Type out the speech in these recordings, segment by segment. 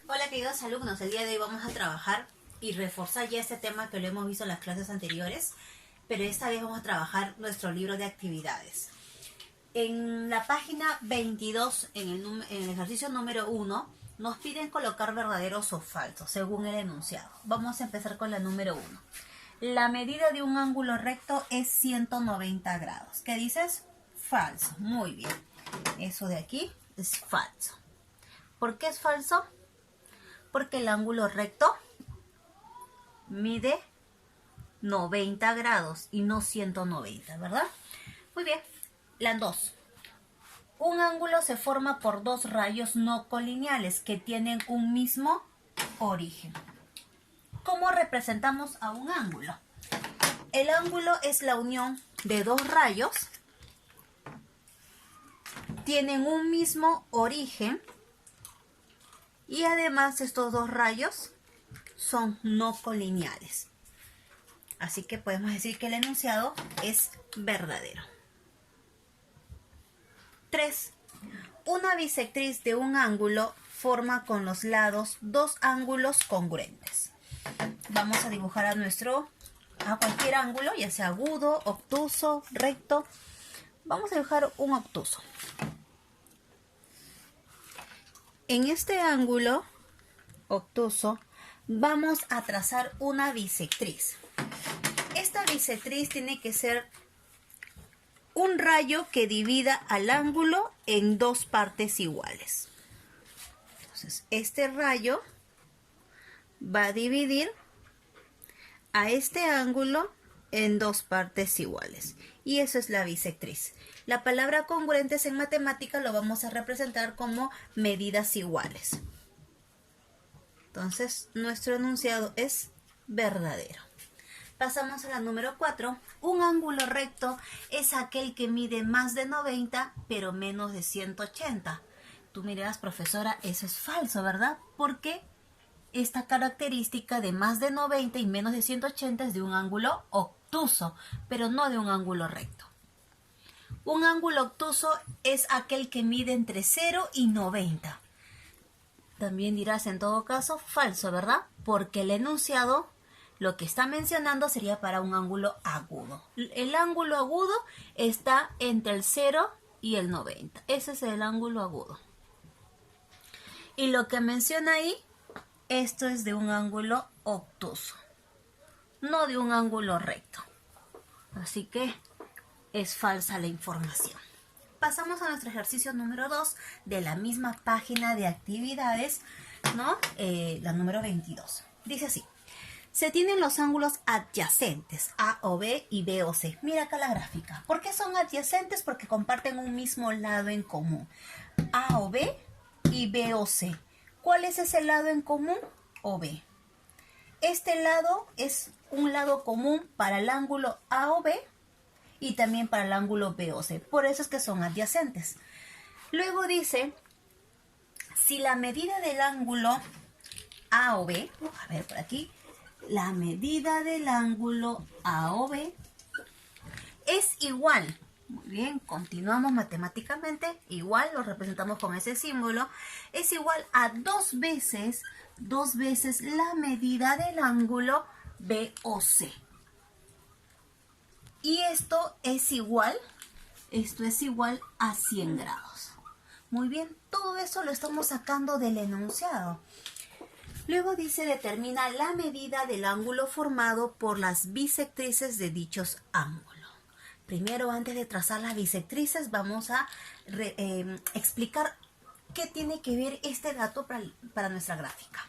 Hola queridos alumnos, el día de hoy vamos a trabajar y reforzar ya este tema que lo hemos visto en las clases anteriores, pero esta vez vamos a trabajar nuestro libro de actividades. En la página 22, en el ejercicio número 1, nos piden colocar verdaderos o falsos según el enunciado. Vamos a empezar con la número 1. La medida de un ángulo recto es 190 grados. ¿Qué dices? Falso. Muy bien. Eso de aquí es falso. ¿Por qué es falso? Porque el ángulo recto mide 90 grados y no 190, ¿verdad? Muy bien. La 2. Un ángulo se forma por dos rayos no colineales que tienen un mismo origen. ¿Cómo representamos a un ángulo? El ángulo es la unión de dos rayos, tienen un mismo origen y además estos dos rayos son no colineales. Así que podemos decir que el enunciado es verdadero. 3. Una bisectriz de un ángulo forma con los lados dos ángulos congruentes. Vamos a dibujar a cualquier ángulo, ya sea agudo, obtuso, recto. Vamos a dibujar un obtuso. En este ángulo obtuso vamos a trazar una bisectriz. Esta bisectriz tiene que ser un rayo que divida al ángulo en dos partes iguales. Entonces, este rayo va a dividir a este ángulo en dos partes iguales. Y eso es la bisectriz. La palabra congruentes en matemática lo vamos a representar como medidas iguales. Entonces, nuestro enunciado es verdadero. Pasamos a la número 4. Un ángulo recto es aquel que mide más de 90, pero menos de 180. Tú mirarás, profesora, eso es falso, ¿verdad? Porque esta característica de más de 90 y menos de 180 es de un ángulo obtuso, pero no de un ángulo recto. Un ángulo obtuso es aquel que mide entre 0 y 90. También dirás en todo caso falso, ¿verdad? Porque el enunciado lo que está mencionando sería para un ángulo agudo. El ángulo agudo está entre el 0 y el 90. Ese es el ángulo agudo. Y lo que menciona ahí, esto es de un ángulo obtuso, no de un ángulo recto. Así que es falsa la información. Pasamos a nuestro ejercicio número 2 de la misma página de actividades, ¿no? La número 22. Dice así. Se tienen los ángulos adyacentes, A o B y B o C. Mira acá la gráfica. ¿Por qué son adyacentes? Porque comparten un mismo lado en común. A o B y B o C. ¿Cuál es ese lado en común? O B. Este lado es un lado común para el ángulo A o B y también para el ángulo B o C. Por eso es que son adyacentes. Luego dice, si la medida del ángulo A o B, a ver por aquí, la medida del ángulo A o B es igual. Muy bien, continuamos matemáticamente. Igual lo representamos con ese símbolo. Es igual a dos veces la medida del ángulo B o C. Y esto es igual a 100 grados. Muy bien, todo eso lo estamos sacando del enunciado. Luego dice, determina la medida del ángulo formado por las bisectrices de dichos ángulos. Primero, antes de trazar las bisectrices, vamos a explicar qué tiene que ver este dato para nuestra gráfica.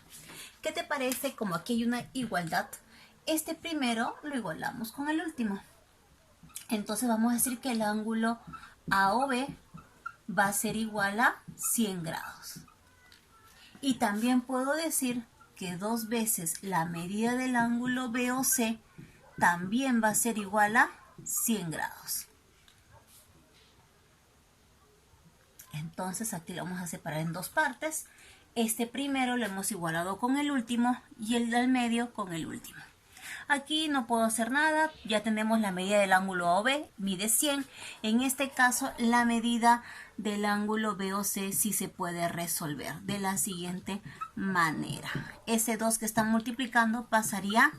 ¿Qué te parece? Como aquí hay una igualdad, este primero lo igualamos con el último. Entonces vamos a decir que el ángulo A o B va a ser igual a 100 grados. Y también puedo decir que dos veces la medida del ángulo B o C también va a ser igual a 100 grados. Entonces aquí lo vamos a separar en dos partes. Este primero lo hemos igualado con el último y el del medio con el último. Aquí no puedo hacer nada, ya tenemos la medida del ángulo AOB, mide 100. En este caso, la medida del ángulo BOC sí se puede resolver de la siguiente manera. Ese 2 que están multiplicando pasaría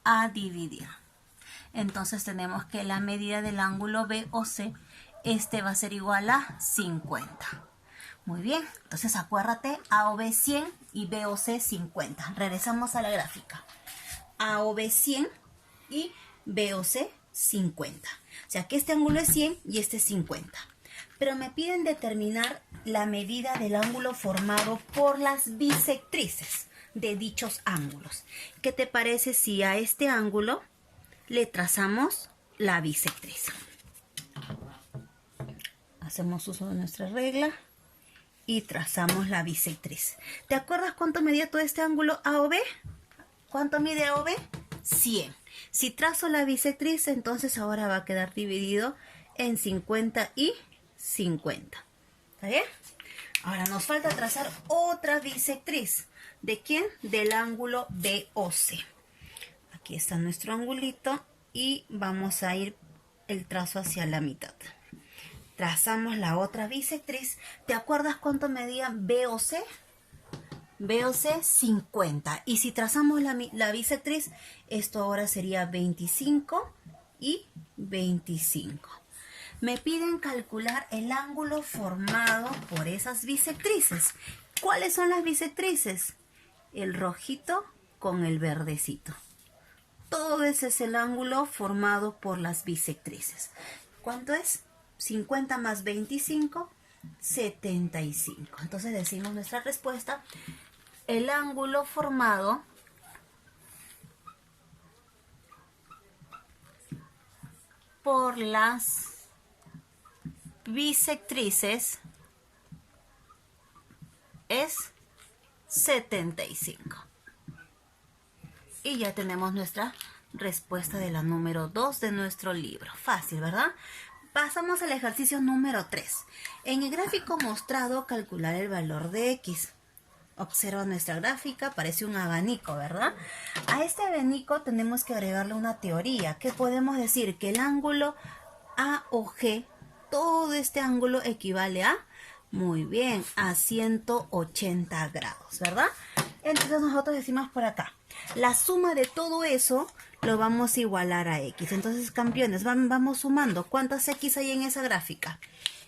a dividir. Entonces tenemos que la medida del ángulo BOC, este va a ser igual a 50. Muy bien, entonces acuérdate, AOB 100 y BOC 50. Regresamos a la gráfica. AOB 100 y BOC 50. O sea que este ángulo es 100 y este es 50. Pero me piden determinar la medida del ángulo formado por las bisectrices de dichos ángulos. ¿Qué te parece si a este ángulo le trazamos la bisectriz? Hacemos uso de nuestra regla y trazamos la bisectriz. ¿Te acuerdas cuánto medía todo este ángulo AOB? ¿Cuánto mide AOB? 100. Si trazo la bisectriz, entonces ahora va a quedar dividido en 50 y 50. ¿Está bien? Ahora nos falta trazar otra bisectriz. ¿De quién? Del ángulo BOC. Aquí está nuestro angulito y vamos a ir el trazo hacia la mitad. Trazamos la otra bisectriz. ¿Te acuerdas cuánto medía BOC? BOC 50. Y si trazamos la bisectriz, esto ahora sería 25 y 25. Me piden calcular el ángulo formado por esas bisectrices. ¿Cuáles son las bisectrices? El rojito con el verdecito. Todo ese es el ángulo formado por las bisectrices. ¿Cuánto es? 50 más 25, 75. Entonces decimos nuestra respuesta. El ángulo formado por las bisectrices es 75. Y ya tenemos nuestra respuesta de la número 2 de nuestro libro. Fácil, ¿verdad? Pasamos al ejercicio número 3. En el gráfico mostrado, calcular el valor de X. Observa nuestra gráfica, parece un abanico, ¿verdad? A este abanico tenemos que agregarle una teoría. ¿Qué podemos decir? Que el ángulo AOG, todo este ángulo equivale a, muy bien, a 180 grados, ¿verdad? Entonces nosotros decimos por acá, la suma de todo eso lo vamos a igualar a X. Entonces, campeones, vamos sumando. ¿Cuántas X hay en esa gráfica?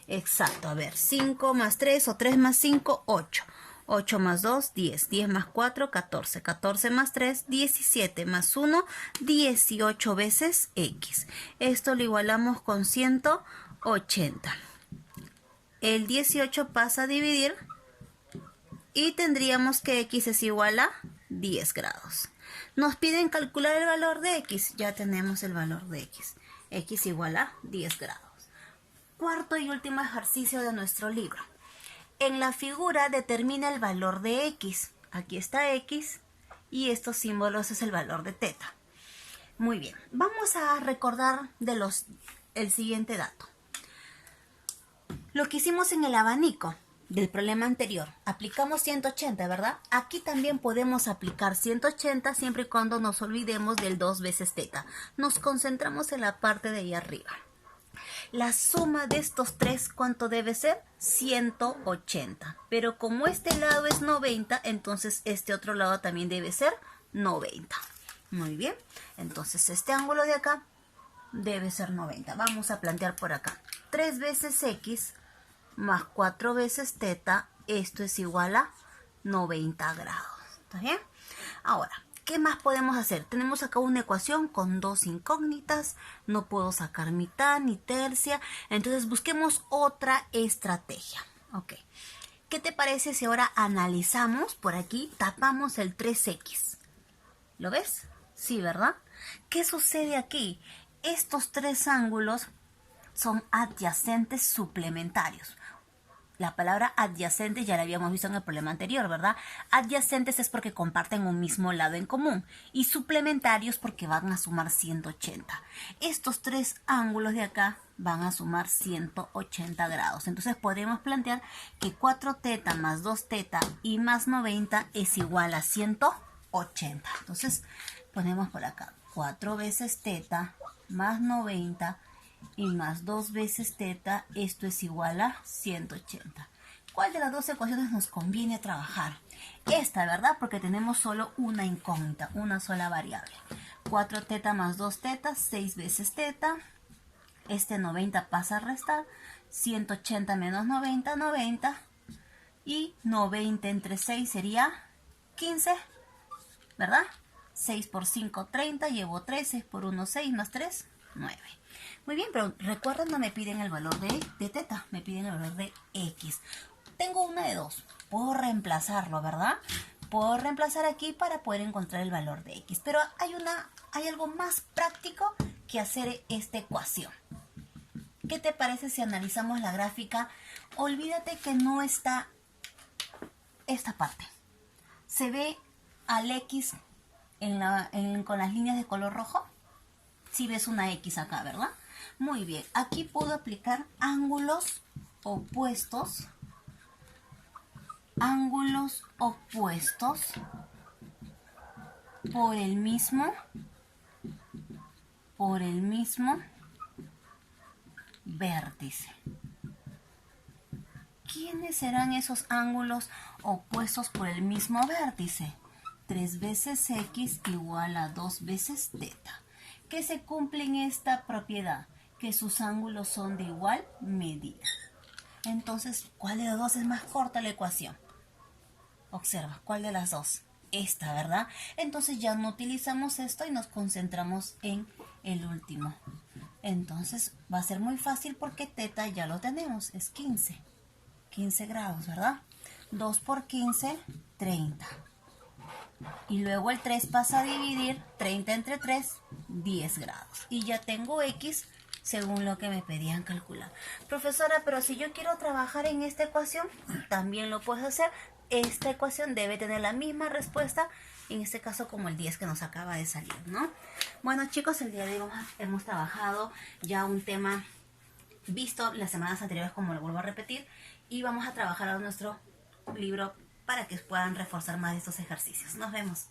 Exacto, a ver, 5 más 3 o 3 más 5, 8. 8 más 2, 10. 10 más 4, 14. 14 más 3, 17. Más 1, 18 veces X. Esto lo igualamos con 180. El 18 pasa a dividir y tendríamos que X es igual a 10 grados. Nos piden calcular el valor de X. Ya tenemos el valor de X. X igual a 10 grados. Cuarto y último ejercicio de nuestro libro. En la figura determina el valor de X. Aquí está X y estos símbolos es el valor de teta. Muy bien. Vamos a recordar el siguiente dato. Lo que hicimos en el abanico del problema anterior, aplicamos 180, ¿verdad? Aquí también podemos aplicar 180 siempre y cuando nos olvidemos del 2 veces teta. Nos concentramos en la parte de ahí arriba. La suma de estos tres, ¿cuánto debe ser? 180. Pero como este lado es 90, entonces este otro lado también debe ser 90. Muy bien. Entonces este ángulo de acá debe ser 90. Vamos a plantear por acá. 3 veces X más 4 veces teta, esto es igual a 90 grados. ¿Está bien? Ahora, ¿qué más podemos hacer? Tenemos acá una ecuación con dos incógnitas. No puedo sacar mitad ni tercia. Entonces busquemos otra estrategia. Ok. ¿Qué te parece si ahora analizamos por aquí? Tapamos el 3X. ¿Lo ves? Sí, ¿verdad? ¿Qué sucede aquí? Estos tres ángulos son adyacentes suplementarios. La palabra adyacentes ya la habíamos visto en el problema anterior, ¿verdad? Adyacentes es porque comparten un mismo lado en común y suplementarios porque van a sumar 180. Estos tres ángulos de acá van a sumar 180 grados. Entonces podemos plantear que 4 teta más 2 teta y más 90 es igual a 180. Entonces ponemos por acá 4 veces teta más 90 y más 2 veces teta, esto es igual a 180. ¿Cuál de las dos ecuaciones nos conviene trabajar? Esta, ¿verdad? Porque tenemos solo una incógnita, una sola variable. 4 teta más 2 teta, 6 veces teta. Este 90 pasa a restar. 180 menos 90, 90. Y 90 entre 6 sería 15, ¿verdad? 6 por 5, 30. Llevo 3, 6 por 1, 6 más 3, 9. Muy bien, pero recuerden, no me piden el valor de teta, me piden el valor de x. Tengo una de dos. Puedo reemplazarlo, ¿verdad? Puedo reemplazar aquí para poder encontrar el valor de x. Pero hay algo más práctico que hacer esta ecuación. ¿Qué te parece si analizamos la gráfica? Olvídate que no está esta parte. Se ve al x con las líneas de color rojo. Si ves una x acá, ¿verdad? Muy bien. Aquí puedo aplicar ángulos opuestos. Ángulos opuestos por el mismo vértice. ¿Quiénes serán esos ángulos opuestos por el mismo vértice? 3 veces x igual a 2 veces teta. ¿Qué se cumple en esta propiedad? Que sus ángulos son de igual medida. Entonces, ¿cuál de las dos es más corta la ecuación? Observa, ¿cuál de las dos? Esta, ¿verdad? Entonces ya no utilizamos esto y nos concentramos en el último. Entonces va a ser muy fácil porque teta ya lo tenemos, es 15. 15 grados, ¿verdad? 2 por 15, 30. Y luego el 3 pasa a dividir 30 entre 3, 10 grados. Y ya tengo x según lo que me pedían calcular. Profesora, pero si yo quiero trabajar en esta ecuación, también lo puedes hacer. Esta ecuación debe tener la misma respuesta, en este caso como el 10 que nos acaba de salir, ¿no? Bueno, chicos, el día de hoy hemos trabajado ya un tema visto las semanas anteriores, como lo vuelvo a repetir, y vamos a trabajar a nuestro libro para que puedan reforzar más estos ejercicios. Nos vemos.